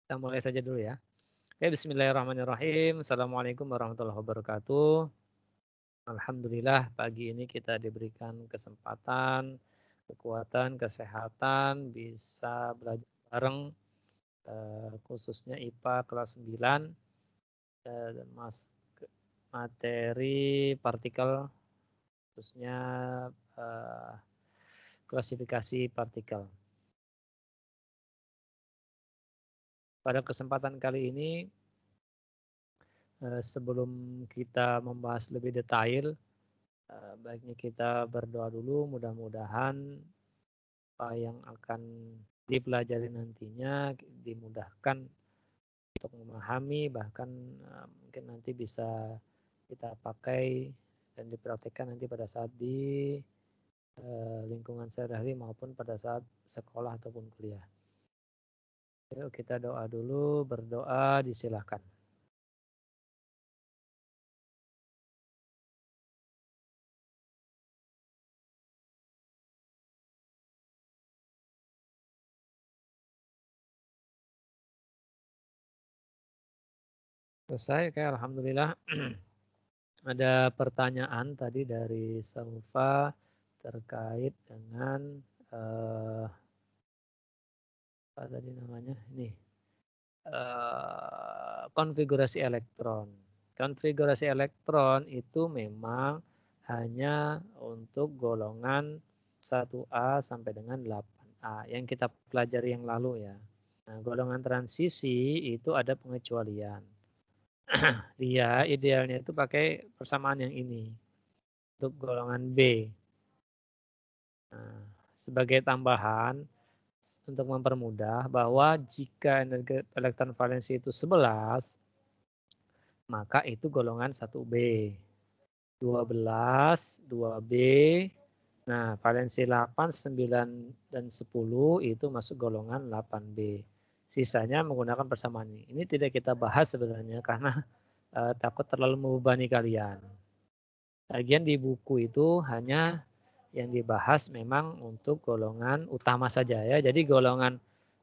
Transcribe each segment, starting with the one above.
Kita mulai saja dulu ya. Oke, bismillahirrahmanirrahim. Assalamualaikum warahmatullahi wabarakatuh. Alhamdulillah pagi ini kita diberikan kesempatan, kekuatan, kesehatan, bisa belajar bareng, khususnya IPA kelas 9, dan materi partikel, khususnya eh, klasifikasi partikel. Pada kesempatan kali ini, sebelum kita membahas lebih detail, baiknya kita berdoa dulu, mudah-mudahan apa yang akan dipelajari nantinya dimudahkan untuk memahami, bahkan mungkin nanti bisa kita pakai dan dipraktikkan nanti pada saat di lingkungan sehari-hari maupun pada saat sekolah ataupun kuliah. Yuk kita doa dulu, berdoa disilahkan. Selesai, oke, alhamdulillah. Ada pertanyaan tadi dari Saufa terkait dengan apa tadi namanya? Ini konfigurasi elektron. Konfigurasi elektron itu memang hanya untuk golongan 1A sampai dengan 8A yang kita pelajari yang lalu ya. Nah, golongan transisi itu ada pengecualian. Dia idealnya itu pakai persamaan yang ini untuk golongan B. Nah, sebagai tambahan untuk mempermudah bahwa jika energi elektron valensi itu 11, maka itu golongan 1B. 12, 2B. Nah, valensi 8, 9, dan 10 itu masuk golongan 8B. Sisanya menggunakan persamaan ini. Ini tidak kita bahas sebenarnya karena takut terlalu membebani kalian. Bagian di buku itu hanya yang dibahas memang untuk golongan utama saja ya. Jadi golongan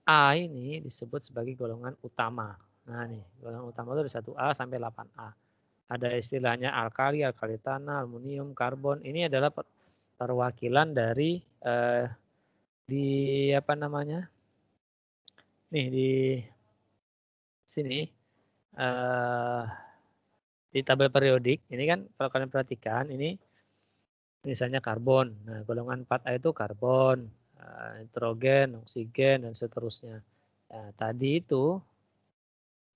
A ini disebut sebagai golongan utama. Nah nih, golongan utama itu dari 1A sampai 8A. Ada istilahnya alkali, alkali tanah, aluminium, karbon. Ini adalah perwakilan dari di apa namanya? Nih di sini di tabel periodik. Ini kan kalau kalian perhatikan ini misalnya karbon. Nah, golongan 4A itu karbon, nitrogen, oksigen, dan seterusnya. Nah, tadi itu,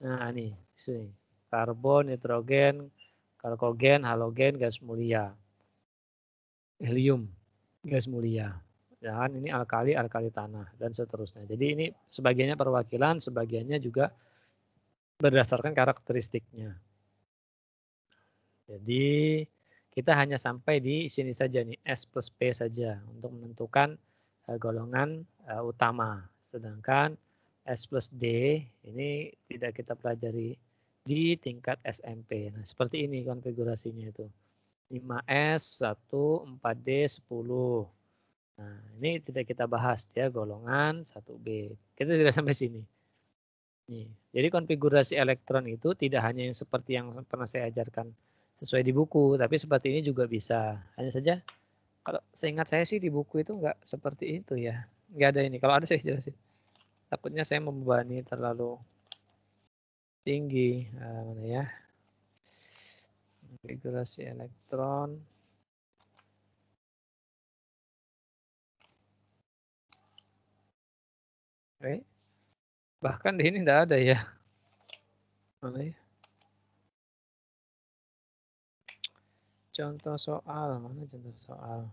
nah ini, sini. Karbon, nitrogen, kalkogen, halogen, gas mulia. Helium, gas mulia. Dan ini alkali, alkali tanah, dan seterusnya. Jadi ini sebagiannya perwakilan, sebagiannya juga berdasarkan karakteristiknya. Jadi kita hanya sampai di sini saja nih, S plus P saja untuk menentukan golongan utama. Sedangkan S plus D ini tidak kita pelajari di tingkat SMP. Nah, seperti ini konfigurasinya itu. 5S, 1, 4D, 10. Nah, ini tidak kita bahas, dia golongan 1B. Kita tidak sampai sini. Nih. Jadi konfigurasi elektron itu tidak hanya yang seperti yang pernah saya ajarkan sesuai di buku, tapi seperti ini juga bisa. Hanya saja kalau seingat saya sih di buku itu nggak seperti itu ya. Nggak ada ini. Kalau ada saya jelasin. Takutnya saya membebani terlalu tinggi. Mana ya? Konfigurasi elektron. Oke. Bahkan di ini nggak ada ya. Mana ya? Contoh soal. Mana contoh soal?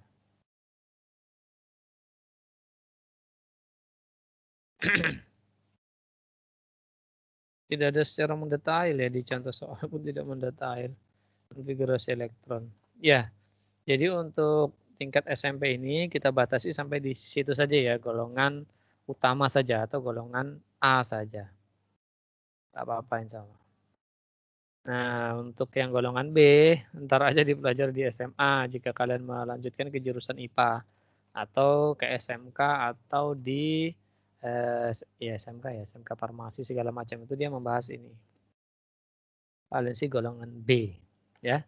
Tidak ada secara mendetail ya, di contoh soal pun tidak mendetail konfigurasi elektron. Ya, jadi untuk tingkat SMP ini kita batasi sampai di situ saja ya, golongan utama saja atau golongan A saja. Tidak apa-apa insya Allah. Nah, untuk yang golongan B, ntar aja dipelajari di SMA jika kalian melanjutkan ke jurusan IPA atau ke SMK atau di ya SMK farmasi segala macam itu dia membahas ini. Valensi golongan B, ya.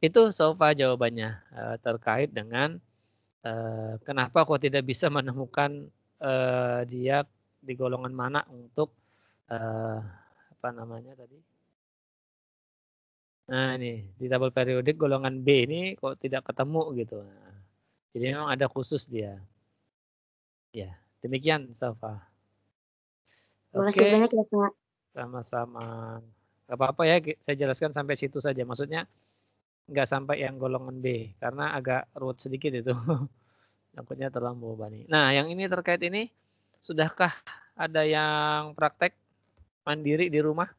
Itu so far jawabannya terkait dengan kenapa kok tidak bisa menemukan dia di golongan mana untuk apa namanya tadi? Nah ini di tabel periodik golongan B ini kok tidak ketemu gitu. Nah, jadi memang ada khusus dia. Ya, demikian Safa. Terima kasih banyak ya Pak. Sama-sama. Gak apa-apa ya, saya jelaskan sampai situ saja. Maksudnya nggak sampai yang golongan B, karena agak ruwet sedikit itu. Takutnya terlalu membebani. Nah, yang ini terkait ini, sudahkah ada yang praktek mandiri di rumah?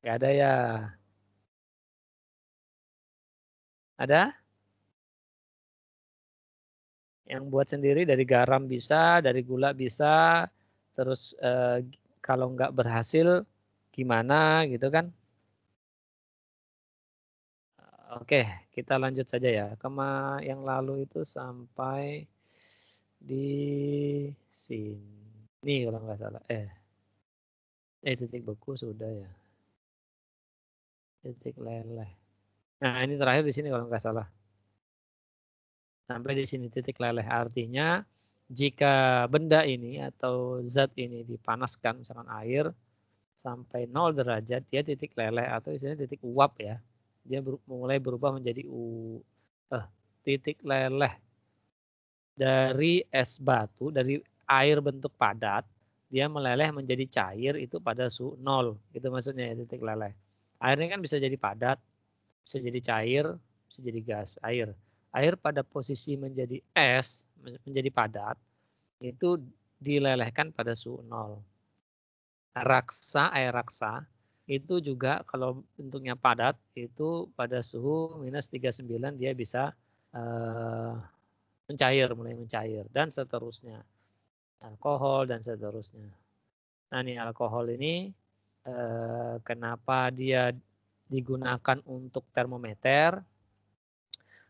Nggak ada ya. Ada? Yang buat sendiri dari garam bisa, dari gula bisa, terus kalau nggak berhasil gimana gitu kan? Oke, kita lanjut saja ya. Yang lalu itu sampai di sini kalau nggak salah. Titik beku sudah ya. Titik leleh. Nah ini terakhir di sini kalau nggak salah. Sampai di sini titik leleh. Artinya jika benda ini atau zat ini dipanaskan misalkan air sampai 0 derajat, dia titik leleh atau istilahnya titik uap ya. Dia mulai berubah menjadi titik leleh dari es batu, dari air bentuk padat, dia meleleh menjadi cair itu pada suhu 0. Itu maksudnya ya titik leleh. Airnya kan bisa jadi padat, bisa jadi cair, bisa jadi gas, air. Air pada posisi menjadi es, menjadi padat, itu dilelehkan pada suhu 0. Air raksa, itu juga kalau bentuknya padat, itu pada suhu minus 39 dia bisa mulai mencair, dan seterusnya. Alkohol dan seterusnya. Nah ini alkohol ini kenapa dia digunakan untuk termometer?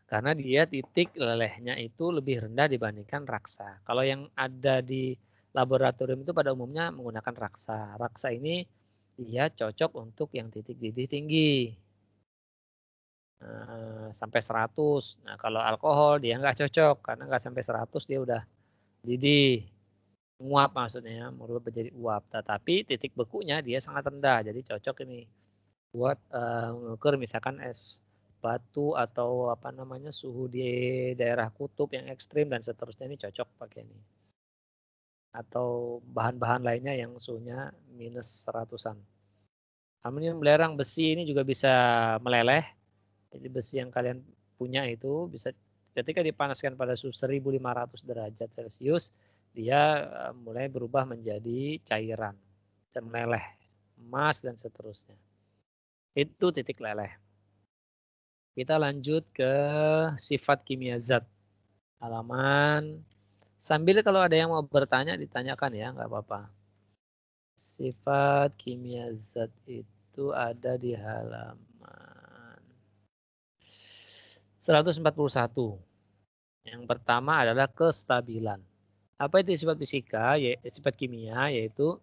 Karena dia titik lelehnya itu lebih rendah dibandingkan raksa. Kalau yang ada di laboratorium itu pada umumnya menggunakan raksa. Raksa ini dia cocok untuk yang titik didih tinggi. Sampai 100. Nah kalau alkohol dia nggak cocok karena nggak sampai 100 dia udah didih. Menguap maksudnya, merubah menjadi uap. Tetapi titik bekunya dia sangat rendah, jadi cocok ini buat mengukur misalkan es batu atau apa namanya suhu di daerah kutub yang ekstrim dan seterusnya, ini cocok pakai ini. Atau bahan-bahan lainnya yang suhunya minus 100-an. Aluminium belerang besi ini juga bisa meleleh. Jadi besi yang kalian punya itu bisa ketika dipanaskan pada suhu 1500 derajat Celcius, dia mulai berubah menjadi cairan, bisa meleleh, emas dan seterusnya. Itu titik leleh. Kita lanjut ke sifat kimia zat. Halaman, sambil kalau ada yang mau bertanya ditanyakan ya, nggak apa-apa. Sifat kimia zat itu ada di halaman 141. Yang pertama adalah kestabilan. Apa itu sifat fisika? Sifat kimia yaitu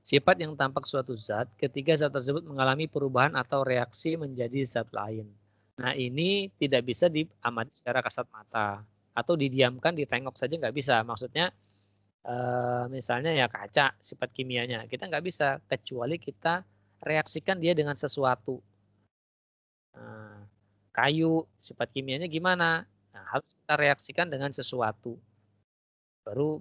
sifat yang tampak suatu zat ketika zat tersebut mengalami perubahan atau reaksi menjadi zat lain. Nah ini tidak bisa diamati secara kasat mata atau didiamkan, ditengok saja nggak bisa. Maksudnya misalnya ya kaca sifat kimianya kita nggak bisa kecuali kita reaksikan dia dengan sesuatu. Nah, kayu sifat kimianya gimana? Nah, harus kita reaksikan dengan sesuatu. Baru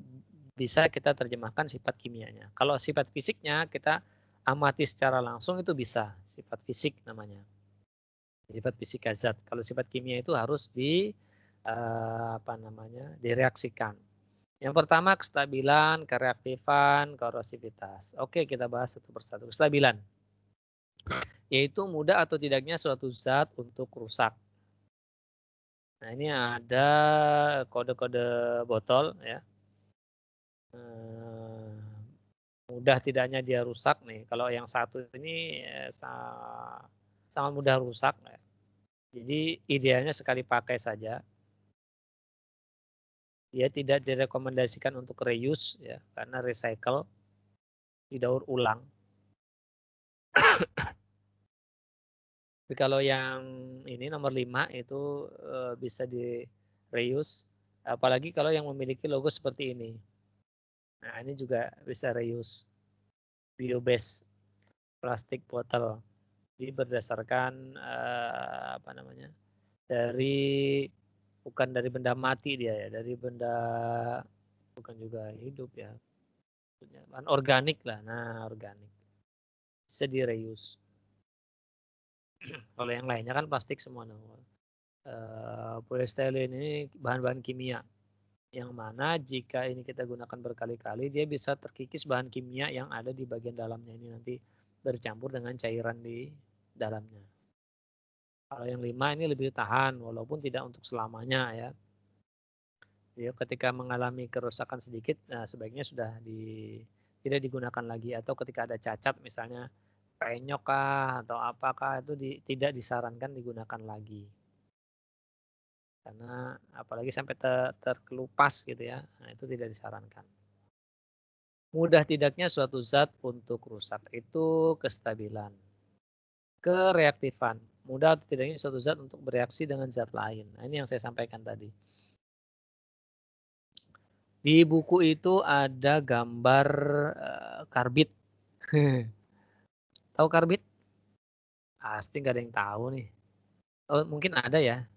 bisa kita terjemahkan sifat kimianya. Kalau sifat fisiknya kita amati secara langsung itu bisa, sifat fisik namanya. Sifat fisika zat. Kalau sifat kimia itu harus direaksikan. Yang pertama kestabilan, kereaktifan, korosivitas. Oke, kita bahas satu persatu. Kestabilan yaitu mudah atau tidaknya suatu zat untuk rusak. Nah, ini ada kode-kode botol ya. Mudah tidaknya dia rusak nih. Kalau yang satu ini sangat mudah rusak. Ya. Jadi idealnya sekali pakai saja. Dia tidak direkomendasikan untuk reuse ya, karena recycle, didaur ulang. Tapi kalau yang ini nomor 5 itu bisa di reuse, apalagi kalau yang memiliki logo seperti ini. Nah, ini juga bisa reuse. Bio-based plastik botol. Jadi berdasarkan apa namanya? Bukan dari benda mati dia ya, dari benda bukan juga hidup ya. Bahan organik lah. Nah, organik. Bisa di reuse. Kalau yang lainnya kan plastik semua. Polyethylene ini bahan-bahan kimia. Yang mana jika ini kita gunakan berkali-kali, dia bisa terkikis bahan kimia yang ada di bagian dalamnya ini nanti bercampur dengan cairan di dalamnya. Kalau yang 5 ini lebih tahan, walaupun tidak untuk selamanya ya. Jadi ketika mengalami kerusakan sedikit, nah sebaiknya sudah tidak digunakan lagi. Atau ketika ada cacat misalnya penyok kah atau apakah itu tidak disarankan digunakan lagi. Karena apalagi sampai terkelupas gitu ya, nah itu tidak disarankan. Mudah tidaknya suatu zat untuk rusak itu kestabilan. Kereaktifan, mudah atau tidaknya suatu zat untuk bereaksi dengan zat lain. Nah, ini yang saya sampaikan tadi. Di buku itu ada gambar karbit. Tahu karbit? Pasti nggak ada yang tahu nih. Oh, mungkin ada ya.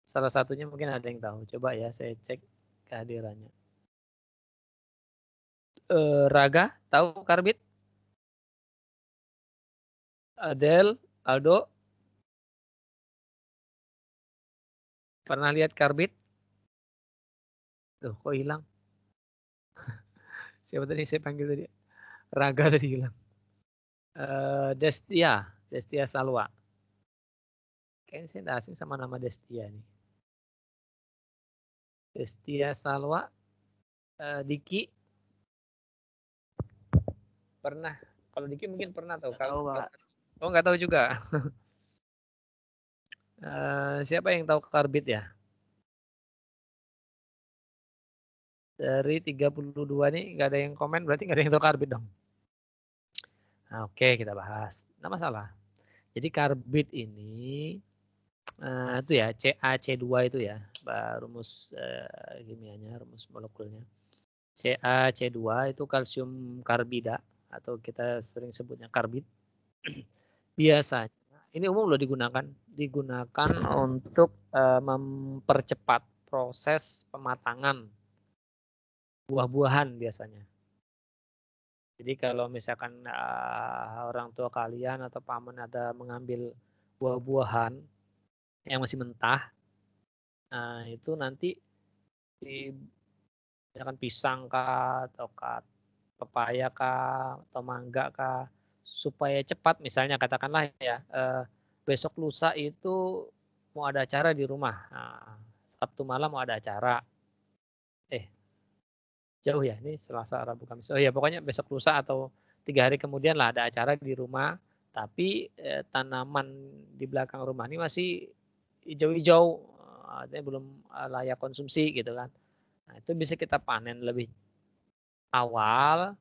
Salah satunya mungkin ada yang tahu. Coba ya saya cek kehadirannya. Raga, tahu karbit? Adel, Aldo, pernah lihat karbit? Tuh, kok hilang? Siapa tadi saya panggil tadi? Raga tadi hilang. Destia Salwa. Kayaknya saya tidak asing sama nama Destia nih. Destia Salwa, Diki pernah. Kalau Diki mungkin pernah tahu. Kalau oh nggak tahu juga. Siapa yang tahu karbit ya? Dari 32 nih nggak ada yang komen, berarti nggak ada yang tahu karbit dong. Nah, oke, kita bahas. Nggak masalah. Jadi karbit ini itu ya CaC2 itu ya, rumus kimianya, rumus molekulnya. CaC2 itu kalsium karbida atau kita sering sebutnya karbit. Biasanya ini umum loh digunakan untuk mempercepat proses pematangan buah-buahan biasanya. Jadi kalau misalkan orang tua kalian atau paman ada mengambil buah-buahan yang masih mentah, itu nanti misalkan pisang kah atau pepaya kah atau mangga kah, supaya cepat misalnya katakanlah ya besok lusa itu mau ada acara di rumah, Sabtu malam mau ada acara, jauh ya ini Selasa Rabu Kamis, oh ya pokoknya besok lusa atau 3 hari kemudian lah ada acara di rumah, tapi tanaman di belakang rumah ini masih hijau-hijau, artinya belum layak konsumsi gitu kan. Nah itu bisa kita panen lebih awal,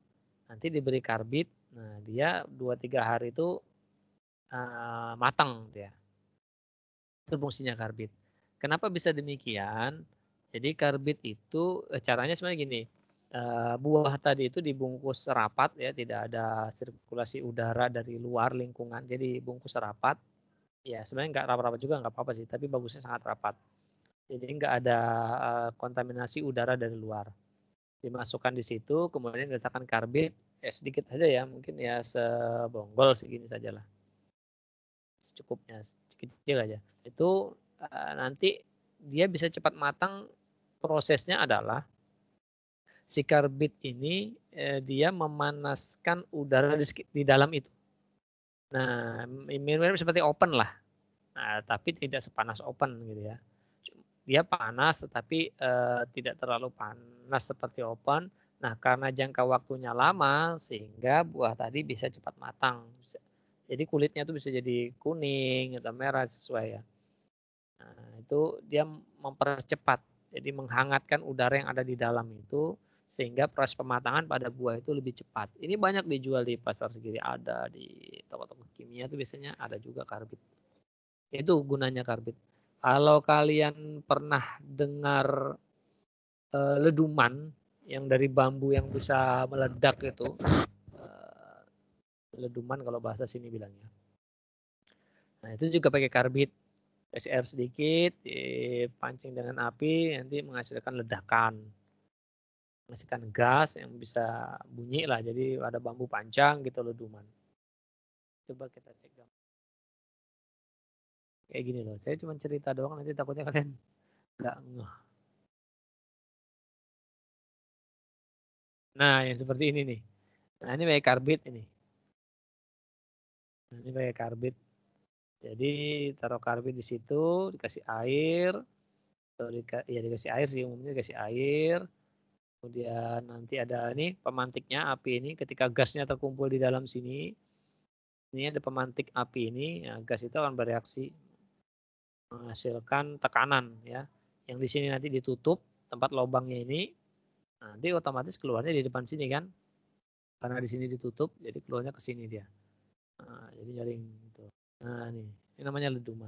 nanti diberi karbit, nah dia 2-3 hari itu matang dia. Itu fungsinya karbit. Kenapa bisa demikian? Jadi karbit itu caranya sebenarnya gini, buah tadi itu dibungkus rapat ya, tidak ada sirkulasi udara dari luar lingkungan, jadi bungkus rapat. Ya sebenarnya nggak rapat-rapat juga nggak apa-apa sih, tapi bagusnya sangat rapat. Jadi nggak ada kontaminasi udara dari luar. Dimasukkan di situ, kemudian diletakkan karbit, sedikit saja ya, mungkin ya sebonggol segini saja lah. Secukupnya, kecil aja. Itu nanti dia bisa cepat matang, prosesnya adalah si karbit ini dia memanaskan udara di dalam itu. Nah, mirip seperti oven lah. Nah, tapi tidak sepanas oven gitu ya. Dia panas tetapi tidak terlalu panas seperti oven. Nah, karena jangka waktunya lama sehingga buah tadi bisa cepat matang. Jadi kulitnya tuh bisa jadi kuning atau merah sesuai ya. Nah, itu dia mempercepat Jadi menghangatkan udara yang ada di dalam itu sehingga proses pematangan pada buah itu lebih cepat. Ini banyak dijual di pasar segiri, ada di toko-toko kimia itu biasanya ada juga karbit. Itu gunanya karbit. Kalau kalian pernah dengar leduman yang dari bambu yang bisa meledak itu, leduman kalau bahasa sini bilangnya. Nah itu juga pakai karbit. Kasih air sedikit, dipancing dengan api, nanti menghasilkan ledakan. Menghasilkan gas yang bisa bunyi lah, jadi ada bambu panjang gitu leduman. Coba kita cek gambar. Kayak gini loh, saya cuma cerita doang, nanti takutnya kalian nggak ngeh. Nah yang seperti ini nih. Nah ini pakai karbit ini. Nah, ini pakai karbit. Jadi taruh karbit di situ, dikasih air, ya dikasih air sih umumnya dikasih air. Kemudian nanti ada ini pemantiknya api ini ketika gasnya terkumpul di dalam sini. Ini ada pemantik api ini, ya, gas itu akan bereaksi menghasilkan tekanan ya. Yang di sini nanti ditutup tempat lubangnya ini, nanti otomatis keluarnya di depan sini kan. Karena di sini ditutup, jadi keluarnya ke sini dia. Nah, jadi jaring gitu. Nah ini namanya leduman.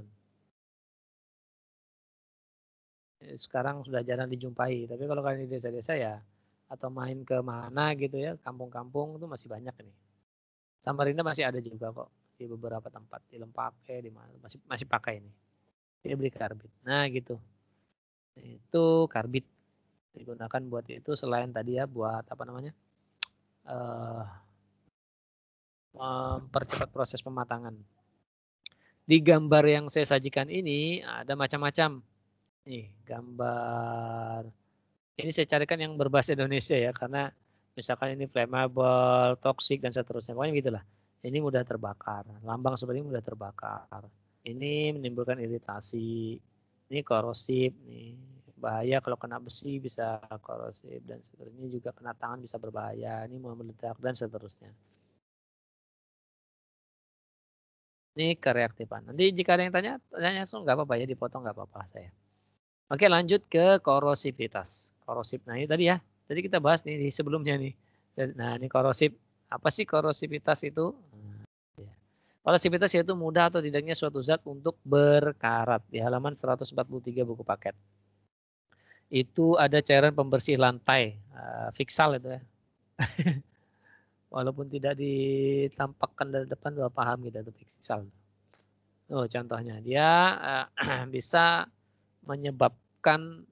Sekarang sudah jarang dijumpai, tapi kalau kalian di desa-desa ya atau main ke mana gitu ya, kampung-kampung itu masih banyak nih. Samarinda masih ada juga kok di beberapa tempat, di Lempake di mana masih pakai ini. Dia beli karbit. Nah gitu. Itu karbit digunakan buat itu selain tadi ya buat apa namanya? Mempercepat proses pematangan. Di gambar yang saya sajikan ini ada macam-macam. Nih, gambar ini saya carikan yang berbahasa Indonesia ya, karena misalkan ini flammable, toxic, dan seterusnya. Pokoknya gitulah. Ini mudah terbakar. Lambang seperti ini mudah terbakar. Ini menimbulkan iritasi. Ini korosif. Nih. Bahaya kalau kena besi bisa korosif. Dan seterusnya. Ini juga kena tangan bisa berbahaya. Ini mau meledak dan seterusnya. Ini kereaktifan. Nanti jika ada yang tanya langsung nggak apa-apa ya, dipotong nggak apa-apa saya. Oke, lanjut ke korosivitas. Korosif. Nah, ini tadi ya. Tadi kita bahas nih di sebelumnya nih. Nah, ini korosif. Apa sih korosivitas itu? Korosivitas yaitu mudah atau tidaknya suatu zat untuk berkarat. Di halaman 143 buku paket. Itu ada cairan pembersih lantai. Fiksal itu ya. Walaupun tidak ditampakkan dari depan, sudah paham kita itu fiksal. Oh, contohnya dia bisa menyebabkan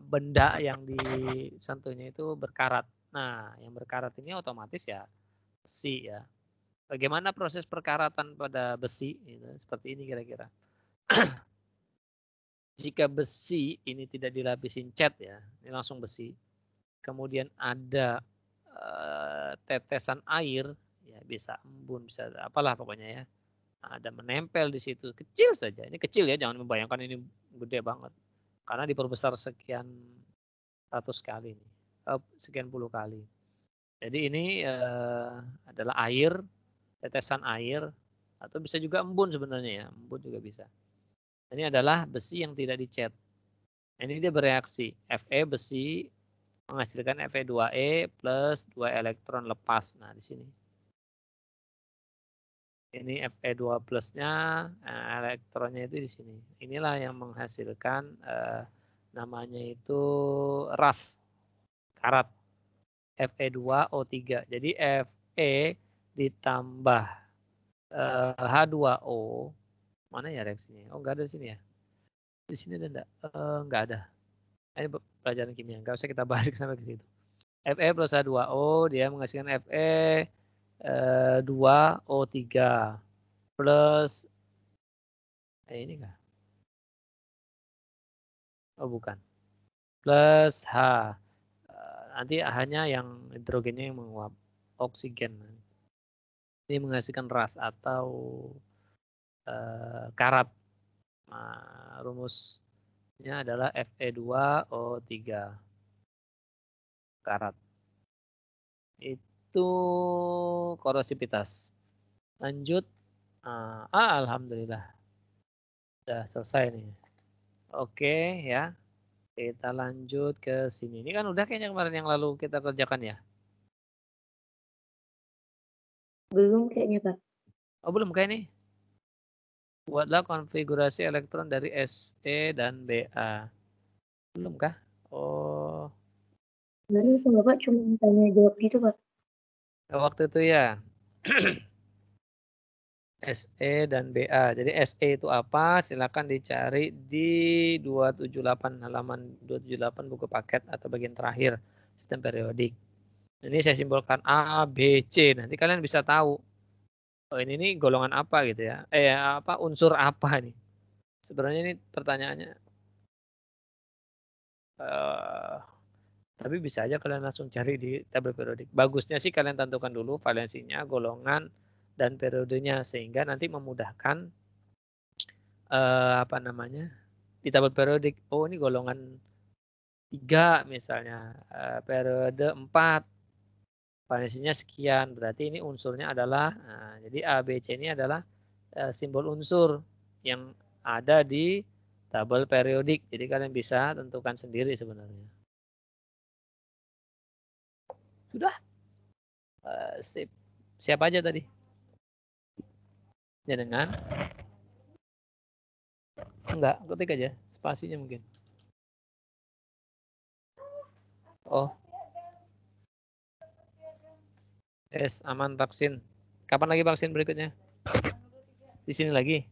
benda yang disentuhnya itu berkarat. Nah, yang berkarat ini otomatis ya besi ya. Bagaimana proses perkaratan pada besi? Gitu, seperti ini kira-kira. Jika besi ini tidak dilapisin cat ya, ini langsung besi. Kemudian ada tetesan air, ya bisa embun, bisa apalah pokoknya ya. Ada menempel di situ, kecil saja. Ini kecil ya, jangan membayangkan ini gede banget. Karena diperbesar sekian ratus kali, sekian puluh kali. Jadi ini adalah air, tetesan air, atau bisa juga embun sebenarnya ya, embun juga bisa. Ini adalah besi yang tidak dicat. Ini dia bereaksi, Fe besi menghasilkan Fe2E plus 2 elektron lepas. Nah di sini. Ini Fe2 plusnya, elektronnya itu di sini. Inilah yang menghasilkan namanya itu ras, karat. Fe2O3. Jadi Fe ditambah H2O. Mana ya reaksinya? Oh, enggak ada di sini ya. Di sini ada enggak? Enggak ada. Ini pelajaran kimia. Enggak usah kita bahas sampai ke situ. Fe plus H2O dia menghasilkan Fe 2O3 plus ini enggak? Oh, bukan. Plus H. Nanti hanya yang hidrogennya yang menguap. Oksigen. Ini menghasilkan ras atau karat. Nah, rumusnya adalah Fe2O3 karat. Itu korosivitas. Lanjut. Alhamdulillah. Sudah selesai nih. Oke ya. Kita lanjut ke sini. Ini kan udah kayaknya kemarin yang lalu kita kerjakan ya? Belum kayaknya, Pak. Oh, belum kayak ini. Buatlah konfigurasi elektron dari SE dan BA. Belum kah? Oh. Kemarin itu Bapak cuma tanya jawab gitu, Pak. Waktu itu ya. SE dan BA. Jadi SE itu apa? Silakan dicari di 278 halaman 278 buku paket atau bagian terakhir sistem periodik. Ini saya simbolkan A, B, C. Nanti kalian bisa tahu. Oh, ini nih golongan apa gitu ya. Apa unsur apa nih? Sebenarnya ini pertanyaannya. Tapi bisa aja kalian langsung cari di tabel periodik. Bagusnya sih kalian tentukan dulu valensinya, golongan, dan periodenya sehingga nanti memudahkan apa namanya di tabel periodik. Oh, ini golongan 3 misalnya, periode 4, valensinya sekian. Berarti ini unsurnya adalah, jadi A, B, C ini adalah simbol unsur yang ada di tabel periodik. Jadi kalian bisa tentukan sendiri sebenarnya. Sudah? Sip. Siapa aja tadi? Jenengan? Enggak, ketik aja. Spasinya mungkin. Oh. Aman vaksin. Kapan lagi vaksin berikutnya? Di sini lagi?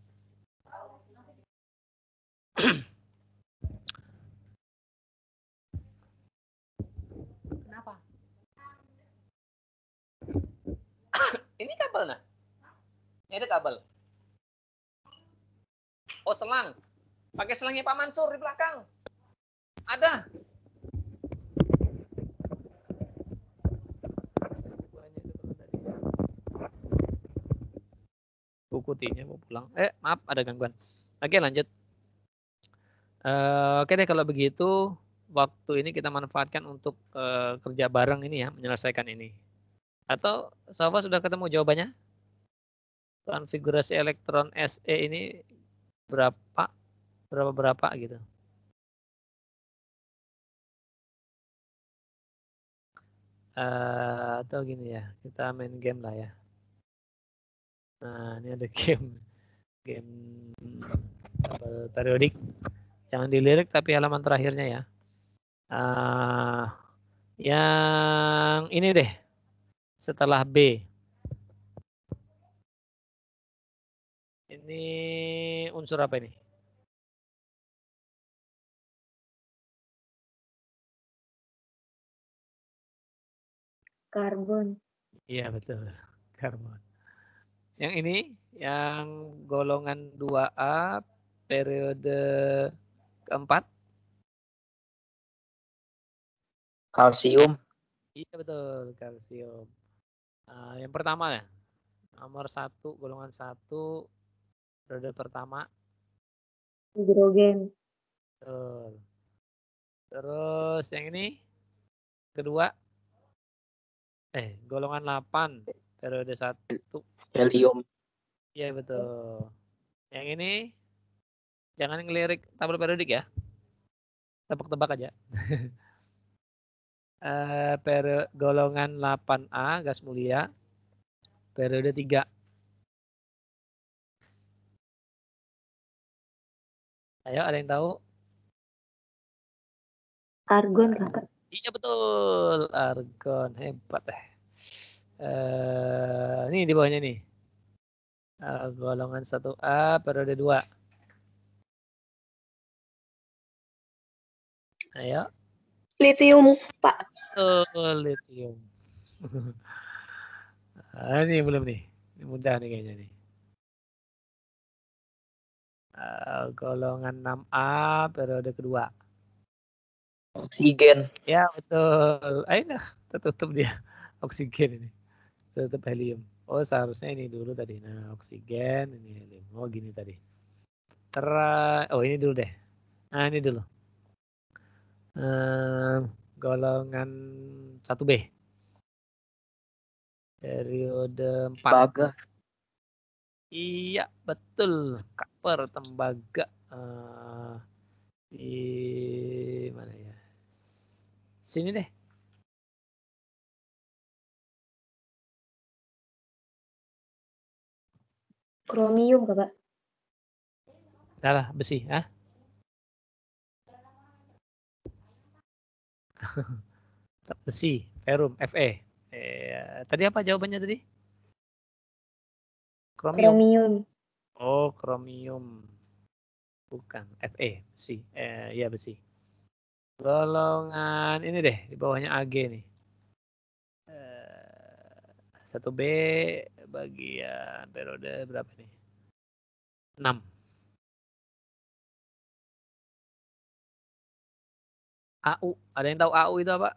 Kenapa? Ini kabel nah. Ini ada kabel. Oh, selang. Pakai selangnya Pak Mansur di belakang. Ada. Buku T-nya mau pulang. Maaf, ada gangguan. Oke, lanjut. Oke deh, kalau begitu waktu ini kita manfaatkan untuk kerja bareng ini ya, menyelesaikan ini. Atau Safa sudah ketemu jawabannya? Konfigurasi elektron SE ini berapa gitu. Atau gini ya, kita main game lah ya. Nah, ini ada game tabel periodik. Jangan dilirik tapi halaman terakhirnya ya. Yang ini deh, setelah B. Ini unsur apa ini? Karbon. Iya, betul. Karbon. Yang ini, yang golongan 2A, periode keempat. Kalsium. Iya, betul. Kalsium. Yang pertama ya. Nomor 1, golongan 1, periode pertama. Hidrogen. Betul. Terus yang ini, kedua. Golongan 8, periode 1. Helium. Iya, betul. Yang ini, jangan ngelirik tabel periodik ya. Tebak-tebak aja. Golongan 8A, gas mulia, periode 3. Ayo, ada yang tahu? Argon, Kakak. Iya, betul. Argon, hebat deh. Ini di bawahnya nih. Golongan 1A, periode 2. Ayo. Litium, Pak. Lithium. Ini belum nih. Ini mudah nih kayaknya nih. Golongan 6A, periode kedua. Oksigen. Ya, betul. Ayo, tertutup dia. Oksigen ini. Tertutup helium. Oh, seharusnya ini dulu tadi. Nah, oksigen, ini helium. Oh, gini tadi. Ini dulu deh. Nah, ini dulu. Golongan 1B. Periode 4. Tembaga. Iya, betul. Kaper, tembaga. Di Sini deh. Kromium, Pak. Salah, besi. Ah? Besi, ferrum, Fe. Tadi apa jawabannya tadi? Kromium. Kromium. Oh, kromium. Bukan, Fe, besi. Iya besi. Golongan ini deh, di bawahnya Ag nih. 1B bagian periode berapa nih? 6. AU, ada yang tahu AU itu apa?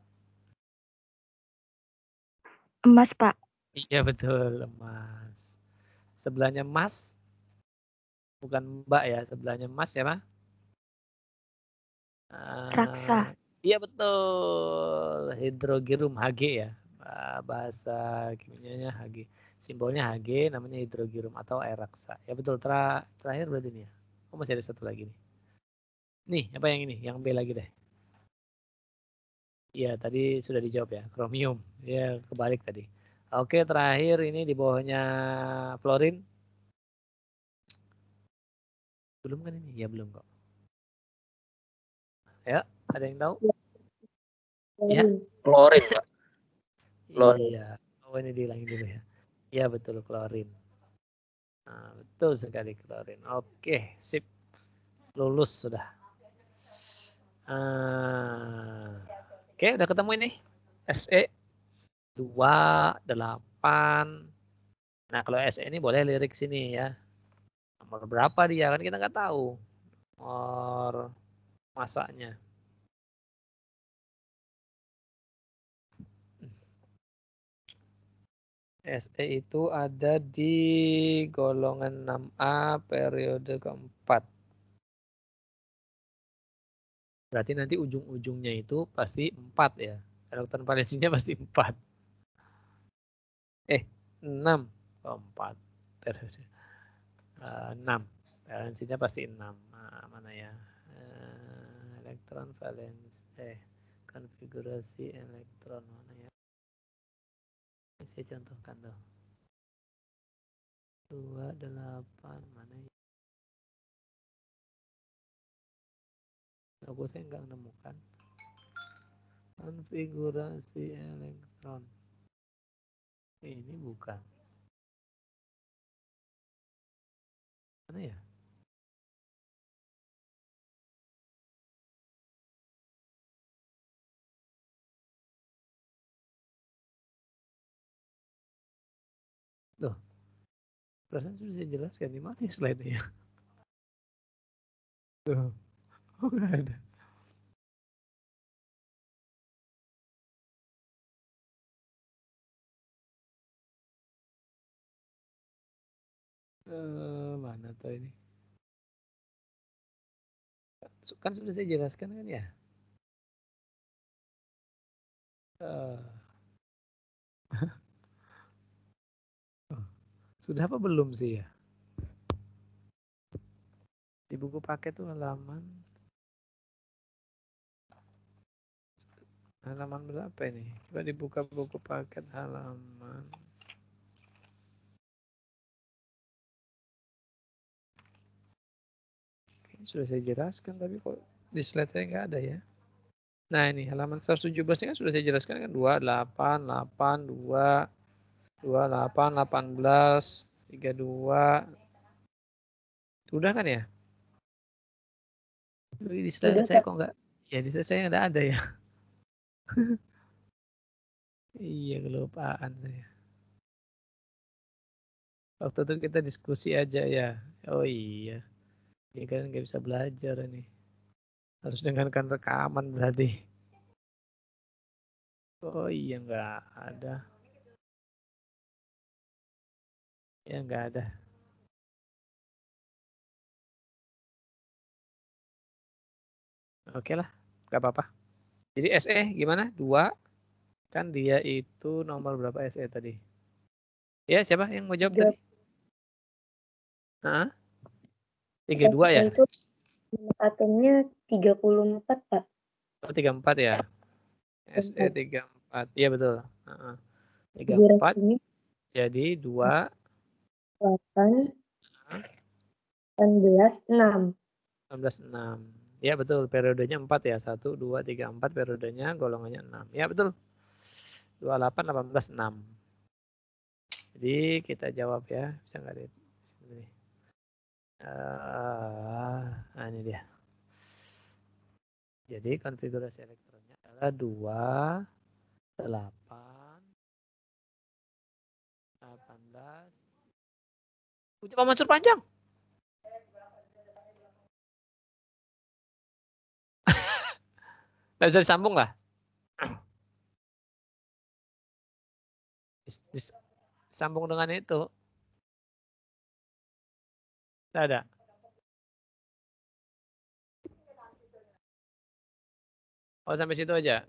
Emas, Pak. Iya betul, emas. Sebelahnya emas, bukan Mbak ya, sebelahnya emas ya, Pak? Raksa. Iya betul, hidrogerum Hg ya, bahasa kimianya Hg. Simbolnya Hg, namanya hidrogerum atau air raksa. Ya betul, terakhir berarti ini ya. Oh masih ada satu lagi nih. Nih, apa yang ini? Yang B lagi deh. Iya, tadi sudah dijawab ya, kromium. Ya, kebalik tadi. Oke, terakhir ini di bawahnya fluorin. Belum kan ini? Ya, belum kok. Ya, ada yang tahu? Ya. Klorin, Pak. Klorin. Iya. Oh, ini dihilangin dulu ya. Iya, betul, klorin. Nah, betul sekali klorin. Oke, sip. Lulus sudah. Oke, udah ketemu ini. SE 28. Nah, kalau SE ini boleh lirik sini ya. Nomor berapa dia? Kan kita nggak tahu. Nomor masaknya. SE itu ada di golongan 6A periode keempat. Berarti nanti ujung-ujungnya itu pasti 4 ya. Elekton valensinya pasti 4. 6. Oh, 4 periode. 6. Valensinya pasti 6. Nah, mana ya? Elektron valensi. Konfigurasi elektron mana ya? Ini saya contohkan tuh. 28 mana ya? Aku saya nggak menemukan. Konfigurasi elektron. Ini bukan. Mana ya? Loh, perasaan sudah saya jelaskan di mana slide-nya. Tuh, oh nggak ada. Mana tuh ini? Kan sudah saya jelaskan kan ya? Sudah apa belum sih ya? Di buku paket tuh halaman berapa ini? Coba dibuka buku paket halaman. Sudah saya jelaskan tapi kok di slide saya nggak ada ya. Nah ini halaman 117 ini kan sudah saya jelaskan kan 28, 8, 2, 28, 18, 32. Sudah kan ya? Di slide saya kok nggak? Ya di slide saya nggak ada ya. Iya kelupaan saya. Waktu itu kita diskusi aja ya. Oh iya. Ya kan nggak bisa belajar ini. Harus dengarkan rekaman berarti. Oh iya nggak ada. Ya nggak ada. Oke lah, nggak apa-apa. Jadi SE gimana? 2. Kan dia itu nomor berapa SE tadi? Ya siapa yang mau jawab tadi? 32 ya? Itu atomnya 34, Pak. Oh 34 ya? SE 34. Iya betul. 34 Durasinya jadi 2 8, 18, 6. 18 6. Ya betul, periodenya 4 ya. 1 2 3 4 periodenya golongannya 6. Ya betul. 28 18 6. Jadi kita jawab ya. Bisa nggak di sini? Nah ini dia. Jadi konfigurasi elektronnya adalah 2 8 18. Pak Mansur panjang. Nggak bisa disambung lah. Disambung dengan itu. Tidak ada. Oh sampai situ aja.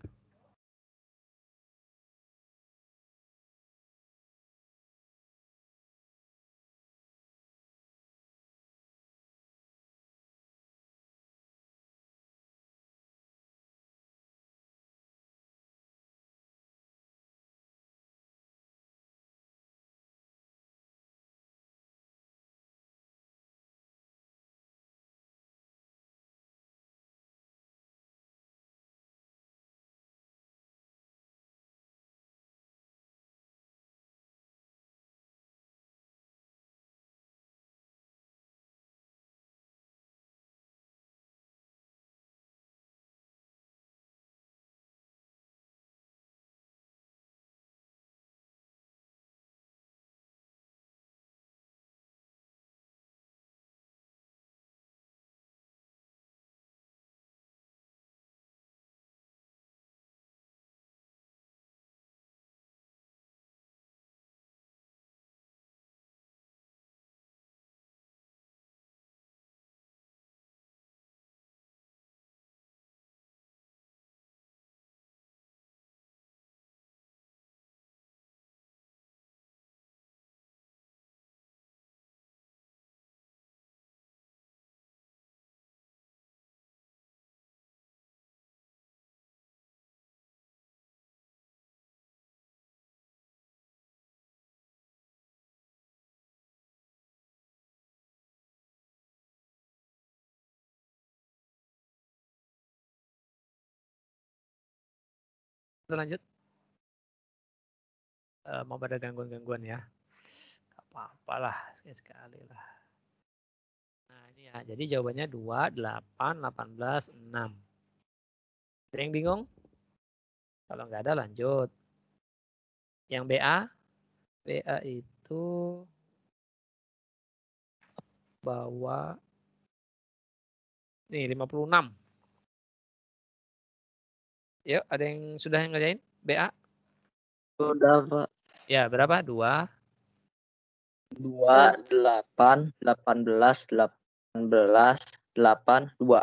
Kita lanjut. Mau pada gangguan-gangguan ya. Gak apa-apa lah. Sekali lah. Nah ini ya. Jadi jawabannya 2, 8, 18, 6. Ada yang bingung? Kalau nggak ada lanjut. Yang BA. BA itu bawa nih 56. Yuk, ada yang sudah yang ngerjain? BA? Udah, Pak. Ya, berapa? 2. 2, 8, 18, 18, 8, 2.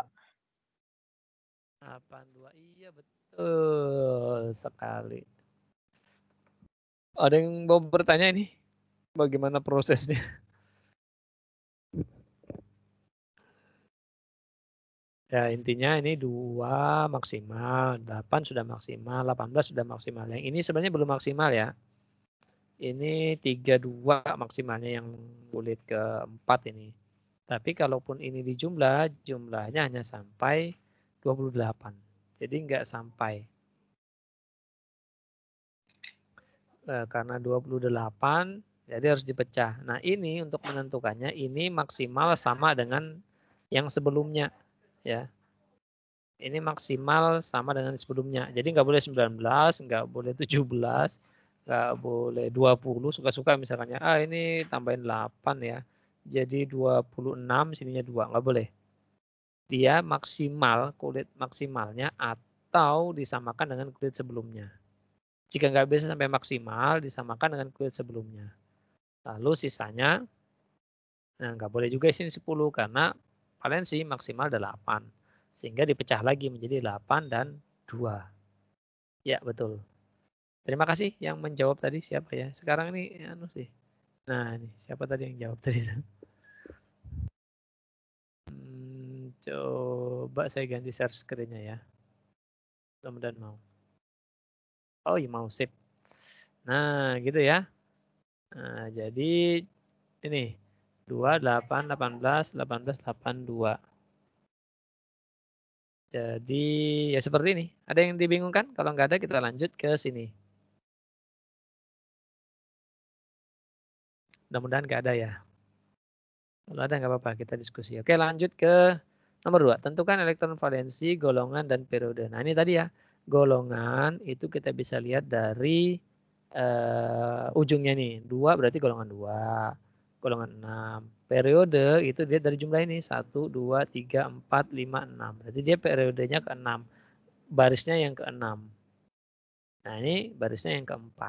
82. Iya, betul sekali. Ada yang mau bertanya ini? Bagaimana prosesnya? Ya, intinya ini 2 maksimal, 8 sudah maksimal, 18 sudah maksimal. Yang ini sebenarnya belum maksimal ya. Ini 32 maksimalnya yang bulat keempat ini. Tapi kalaupun ini dijumlah, jumlahnya hanya sampai 28. Jadi nggak sampai. Karena 28, jadi harus dipecah. Nah ini untuk menentukannya, ini maksimal sama dengan yang sebelumnya. Ya, ini maksimal sama dengan sebelumnya. Jadi nggak boleh 19, nggak boleh 17, nggak boleh 20. Suka-suka misalnya, ini tambahin 8 ya. Jadi 26, sininya 2. Nggak boleh. Dia maksimal, kulit maksimalnya atau disamakan dengan kulit sebelumnya. Jika nggak bisa sampai maksimal, disamakan dengan kulit sebelumnya. Lalu sisanya, nah nggak boleh juga sini 10 karena valensi maksimal 8. Sehingga dipecah lagi menjadi 8 dan 2. Ya, betul. Terima kasih yang menjawab tadi siapa ya? Sekarang ini anu sih. Nah, ini siapa tadi yang jawab tadi? Coba saya ganti share screen-nya ya. Mudah-mudahan mau. Oh iya mau sip. Nah gitu ya. Nah, jadi ini 2, 8, 18, 18, 82. Jadi ya seperti ini. Ada yang dibingungkan? Kalau nggak ada kita lanjut ke sini. Mudah-mudahan nggak ada ya. Kalau ada nggak apa-apa kita diskusi. Oke lanjut ke nomor 2. Tentukan elektron valensi, golongan, dan periode. Nah ini tadi ya. Golongan itu kita bisa lihat dari ujungnya nih. 2 berarti golongan 2. Golongan 6. Periode itu dia dari jumlah ini. 1, 2, 3, 4, 5, 6. Berarti dia periodenya ke-6. Barisnya yang ke-6. Nah ini barisnya yang ke-4.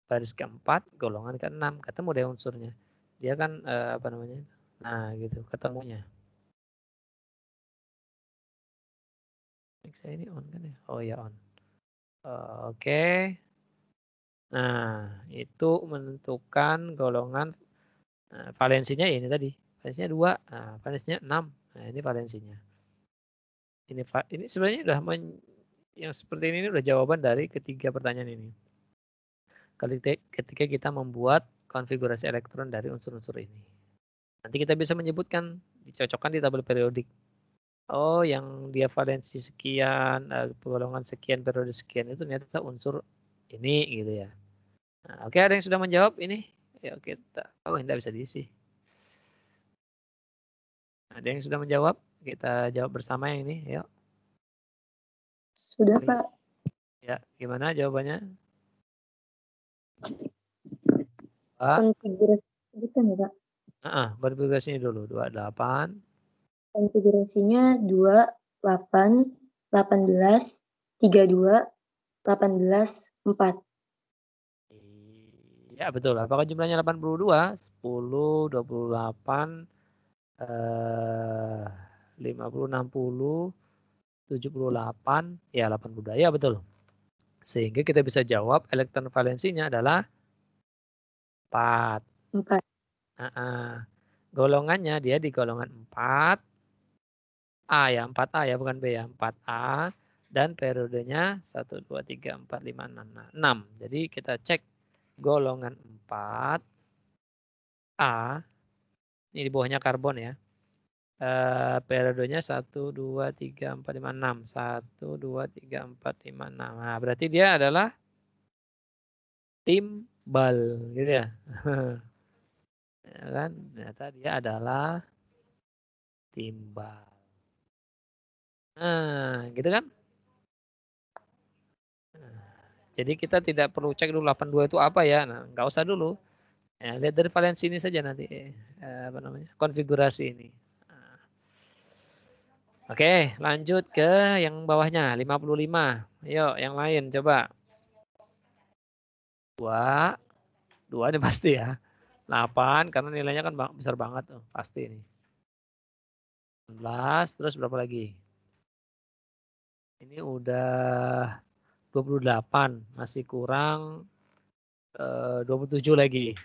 Baris ke-4 golongan ke-6. Ketemu deh unsurnya. Dia kan apa namanya? Nah gitu ketemunya. Saya ini on kan ya? Oh ya on. Oke. Nah itu menentukan golongan valensinya ini tadi. Valensinya 2. Nah, valensinya 6. Nah ini valensinya. Ini sebenarnya udah yang seperti ini udah jawaban dari ketiga pertanyaan ini. Ketika kita membuat konfigurasi elektron dari unsur-unsur ini. Nanti kita bisa menyebutkan, dicocokkan di tabel periodik. Oh, yang dia valensi sekian, golongan sekian, periode sekian itu ternyata unsur ini gitu ya. Nah, oke, ada yang sudah menjawab ini? Ya kita, oh tidak bisa diisi. Ada yang sudah menjawab? Kita jawab bersama yang ini, yuk. Sudah, Pak. Ya, gimana jawabannya? Pak? Konfigurasi bukan ya, Pak? Konfigurasinya dulu, 28. Konfigurasinya 2, 8, 18, 32, 18, 4. Ya betul. Apakah jumlahnya 82? 10, 28, 50, 60, 78, ya 82. Ya betul. Sehingga kita bisa jawab elektron valensinya adalah 4. 4. Golongannya dia di golongan 4. A ya, 4A ya, bukan B ya. 4A. Dan periodenya 1, 2, 3, 4, 5, 6. Jadi kita cek golongan 4A. Ini di bawahnya karbon ya. Periodenya 1, 2, 3, 4, 5, 6. 1, 2, 3, 4, 5, 6. Nah, berarti dia adalah timbal gitu ya. Ya kan? Ternyata dia adalah timbal. Nah, gitu kan? Jadi kita tidak perlu cek dulu 82 itu apa ya. Nah, nggak usah dulu. Ya, lihat dari valensi ini saja nanti apa namanya? Konfigurasi ini. Nah. Oke, lanjut ke yang bawahnya 55. Yuk, yang lain coba. 2. 2 ini pasti ya. 8 karena nilainya kan besar banget tuh, pasti ini. 19 terus berapa lagi? Ini udah 28, masih kurang 27 lagi.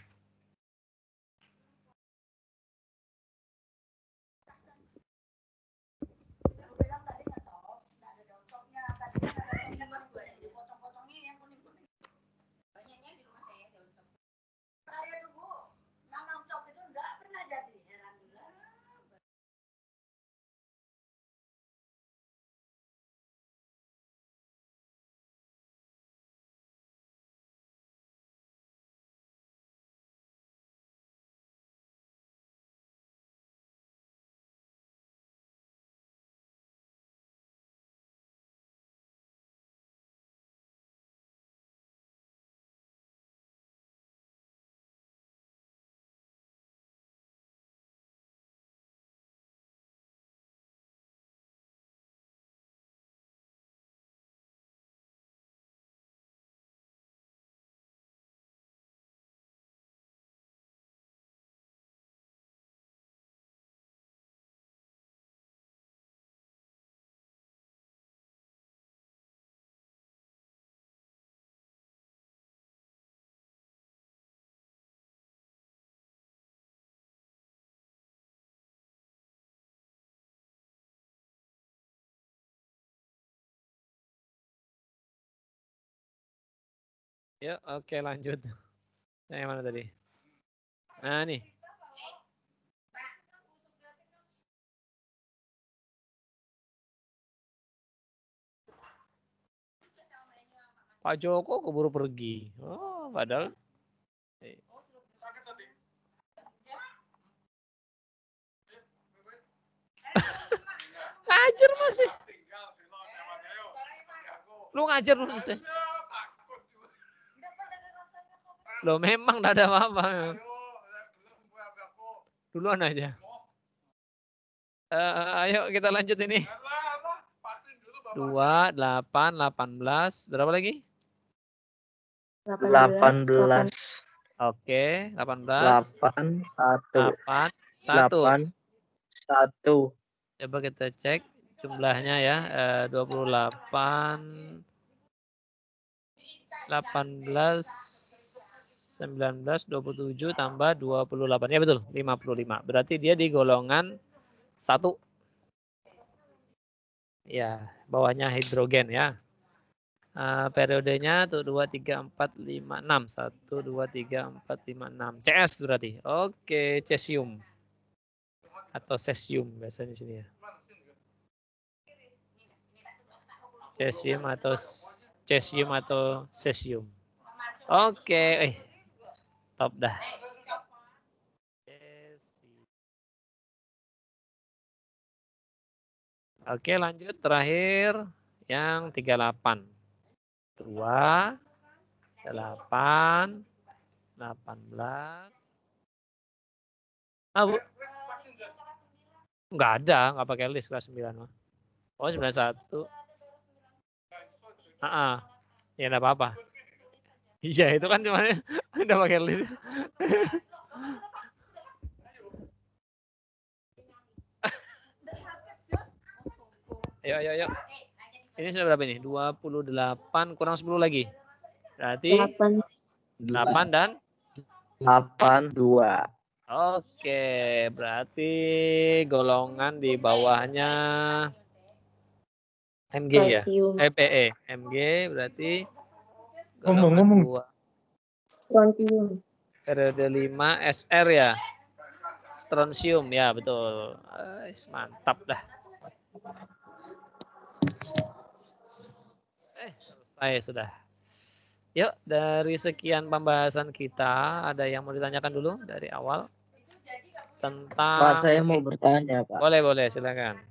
Yuk, oke lanjut. Nah, yang mana tadi? Nah, nih. Pak Joko keburu pergi. Oh, padahal ngajar masih. Lu ngajar lu sih. Lo memang enggak ada apa-apa. Duluan aja. Ayo kita lanjut ini. 2, 8, 18. Berapa lagi? 18. Oke, 18. 8, 8, 1. 1. 1. Coba kita cek jumlahnya ya. 28, 18, 19, 27 tambah 28. Ya betul, 55. Berarti dia di golongan 1. Ya, bawahnya hidrogen ya. Periodenya tuh 2, 3, 4, 5, 6. 1, 2, 3, 4, 5, 6. CS berarti. Oke, cesium. Atau cesium biasanya di sini ya. Cesium atau cesium. Oke, top dah. Oke, lanjut terakhir yang 38. 2, 8, 18. Bu. Enggak ada, enggak pakai list kelas 9 mah. Oh, 91. Ya enggak apa-apa. Iya, itu kan cuma udah pakai list. Ayo. Ini sudah berapa ini? 28 kurang 10 lagi. Berarti 8 dan 8, 2. Oke, berarti golongan di bawahnya MG ya? PE. MG berarti Ngomong. 2. Strontium. Periode 5 SR ya? Strontium ya, betul. Mantap dah. Selesai sudah. Yuk, dari sekian pembahasan kita, ada yang mau ditanyakan dulu dari awal? Tentang... Pak, saya mau bertanya, Pak. Boleh, silakan.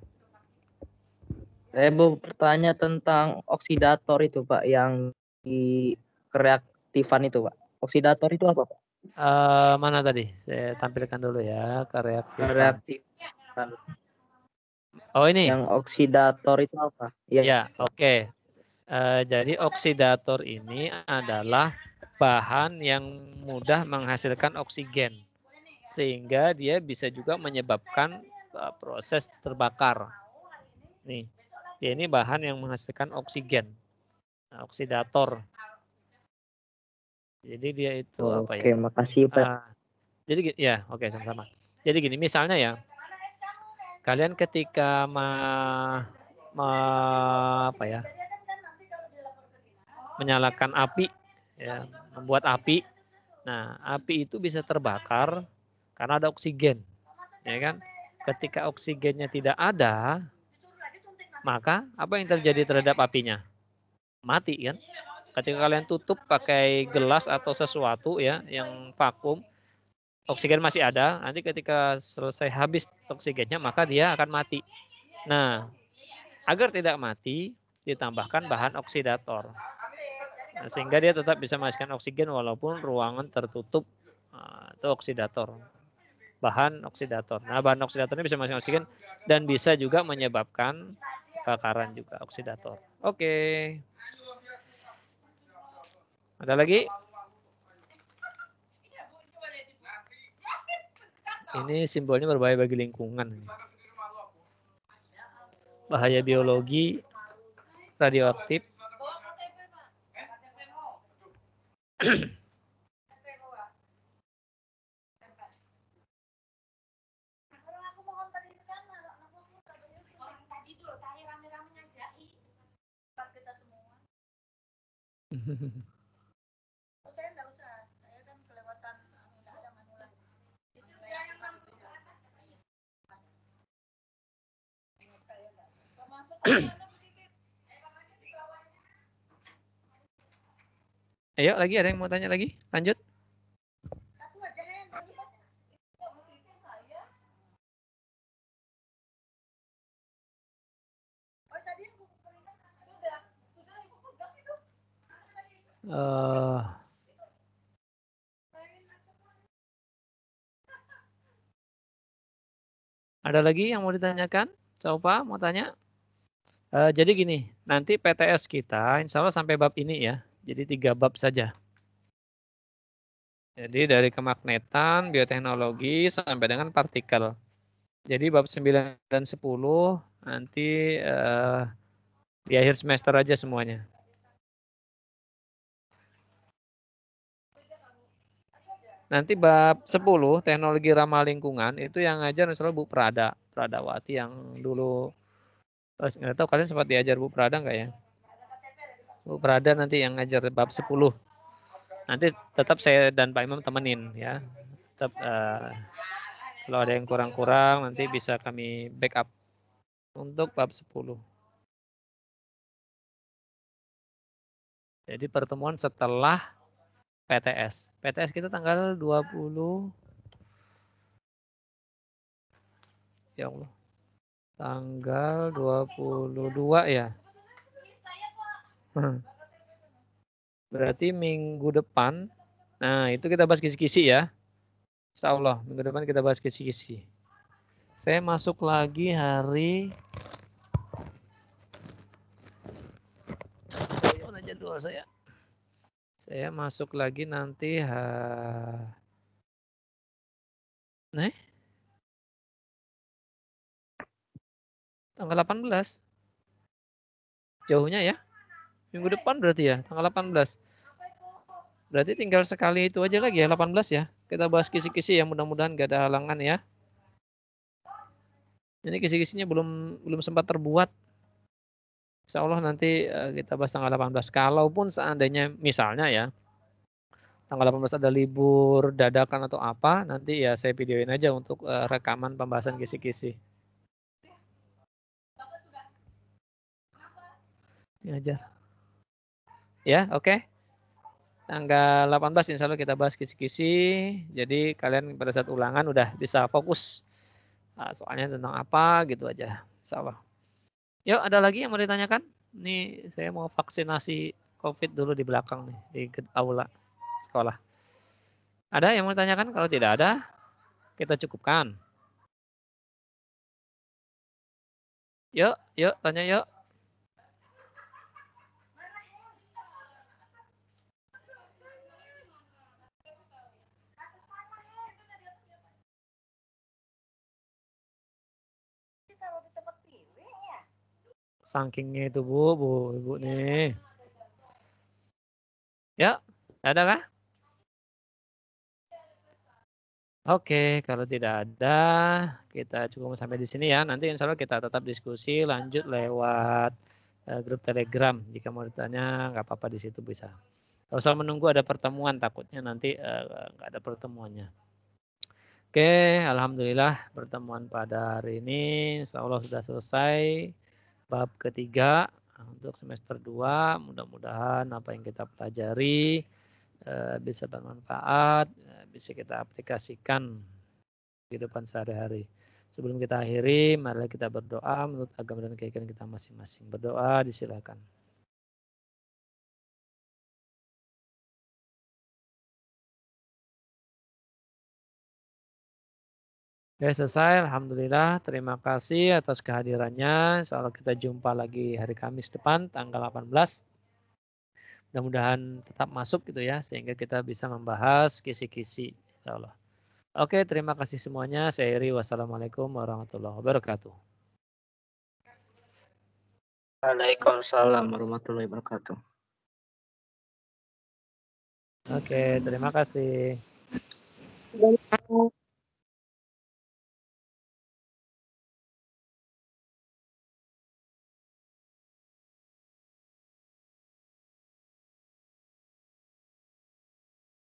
Saya mau bertanya tentang oksidator itu, Pak, yang di kereaktifan itu, Pak. Oksidator itu apa, Pak? Mana tadi? Saya tampilkan dulu ya, Kereaktifan. Oh, ini. Yang oksidator itu apa? Ya, oke. Jadi oksidator ini adalah bahan yang mudah menghasilkan oksigen. Sehingga dia bisa juga menyebabkan proses terbakar. Nih, ini bahan yang menghasilkan oksigen. Nah, oksidator. Jadi dia itu apa ya? Oke, makasih, Pak. Jadi ya, oke, sama-sama. Jadi gini, misalnya ya, kalian ketika menyalakan api, ya, membuat api. Nah, api itu bisa terbakar karena ada oksigen, ya kan? Ketika oksigennya tidak ada, maka apa yang terjadi terhadap apinya? Mati kan? Ketika kalian tutup pakai gelas atau sesuatu ya yang vakum, oksigen masih ada. Nanti ketika selesai habis oksigennya, maka dia akan mati. Nah, agar tidak mati, ditambahkan bahan oksidator. Nah, sehingga dia tetap bisa menghasilkan oksigen walaupun ruangan tertutup. Nah, itu oksidator. Bahan oksidator. Nah, bahan oksidator ini bisa menghasilkan oksigen dan bisa juga menyebabkan kebakaran juga oksidator. Oke. Ada lagi? Ini simbolnya berbahaya bagi lingkungan. Bahaya biologi, radioaktif. Ayo lagi, ada yang mau tanya lagi? Lanjut. Ada lagi yang mau ditanyakan? Coba mau tanya? Jadi gini, nanti PTS kita insya Allah sampai bab ini ya. Jadi 3 bab saja. Jadi dari kemagnetan, bioteknologi, sampai dengan partikel. Jadi bab 9 dan 10 nanti di akhir semester aja semuanya. Nanti bab 10, teknologi ramah lingkungan, itu yang ngajar misalnya Bu Pradawati yang dulu, nggak tahu kalian sempat diajar Bu Prada nggak ya? Bu Prada nanti yang ngajar bab 10. Nanti tetap saya dan Pak Imam temenin ya. Tetap kalau ada yang kurang-kurang nanti bisa kami backup untuk bab 10. Jadi pertemuan setelah PTS. PTS kita tanggal 20. Ya Allah. Tanggal 22 ya. Berarti minggu depan. Nah, itu kita bahas kisi-kisi ya. Insya Allah, minggu depan kita bahas kisi-kisi. Saya masuk lagi hari... Mana jadwal saya? Saya masuk lagi nanti tanggal 18. Jauhnya ya. Minggu depan berarti ya, tanggal 18. Berarti tinggal sekali itu aja lagi ya, 18 ya. Kita bahas kisi-kisi ya, mudah-mudahan gak ada halangan ya. Ini kisi-kisinya belum sempat terbuat. Insya Allah nanti kita bahas tanggal 18. Kalaupun seandainya misalnya ya, tanggal 18 ada libur, dadakan atau apa, nanti ya saya videoin aja untuk rekaman pembahasan kisi-kisi. Ngajar. Ya, oke. Tanggal 18 insya Allah kita bahas kisi-kisi. Jadi kalian pada saat ulangan udah bisa fokus. Soalnya tentang apa gitu aja. Insya Allah. Yuk, ada lagi yang mau ditanyakan? Ini saya mau vaksinasi COVID dulu di belakang nih, di aula sekolah. Ada yang mau ditanyakan? Kalau tidak ada, kita cukupkan. Yuk, tanya yuk. Sankingnya itu Bu nih. Ya, ada kah? Oke, kalau tidak ada, kita cukup sampai di sini ya. Nanti insya Allah kita tetap diskusi lanjut lewat grup Telegram. Jika mau ditanya, nggak apa-apa di situ bisa. Nggak usah menunggu ada pertemuan, takutnya nanti nggak ada pertemuannya. Oke, alhamdulillah pertemuan pada hari ini insya Allah sudah selesai. Bab ketiga untuk semester 2, mudah-mudahan apa yang kita pelajari bisa bermanfaat, bisa kita aplikasikan di kehidupan sehari-hari. Sebelum kita akhiri, mari kita berdoa menurut agama dan keyakinan kita masing-masing. Berdoa disilakan. Oke, selesai. Alhamdulillah. Terima kasih atas kehadirannya. Insya Allah kita jumpa lagi hari Kamis depan, tanggal 18. Mudah-mudahan tetap masuk gitu ya, sehingga kita bisa membahas kisi-kisi. Insya Allah. Oke, terima kasih semuanya. Saya Iri. Wassalamualaikum warahmatullahi wabarakatuh. Waalaikumsalam warahmatullahi wabarakatuh. Oke, terima kasih.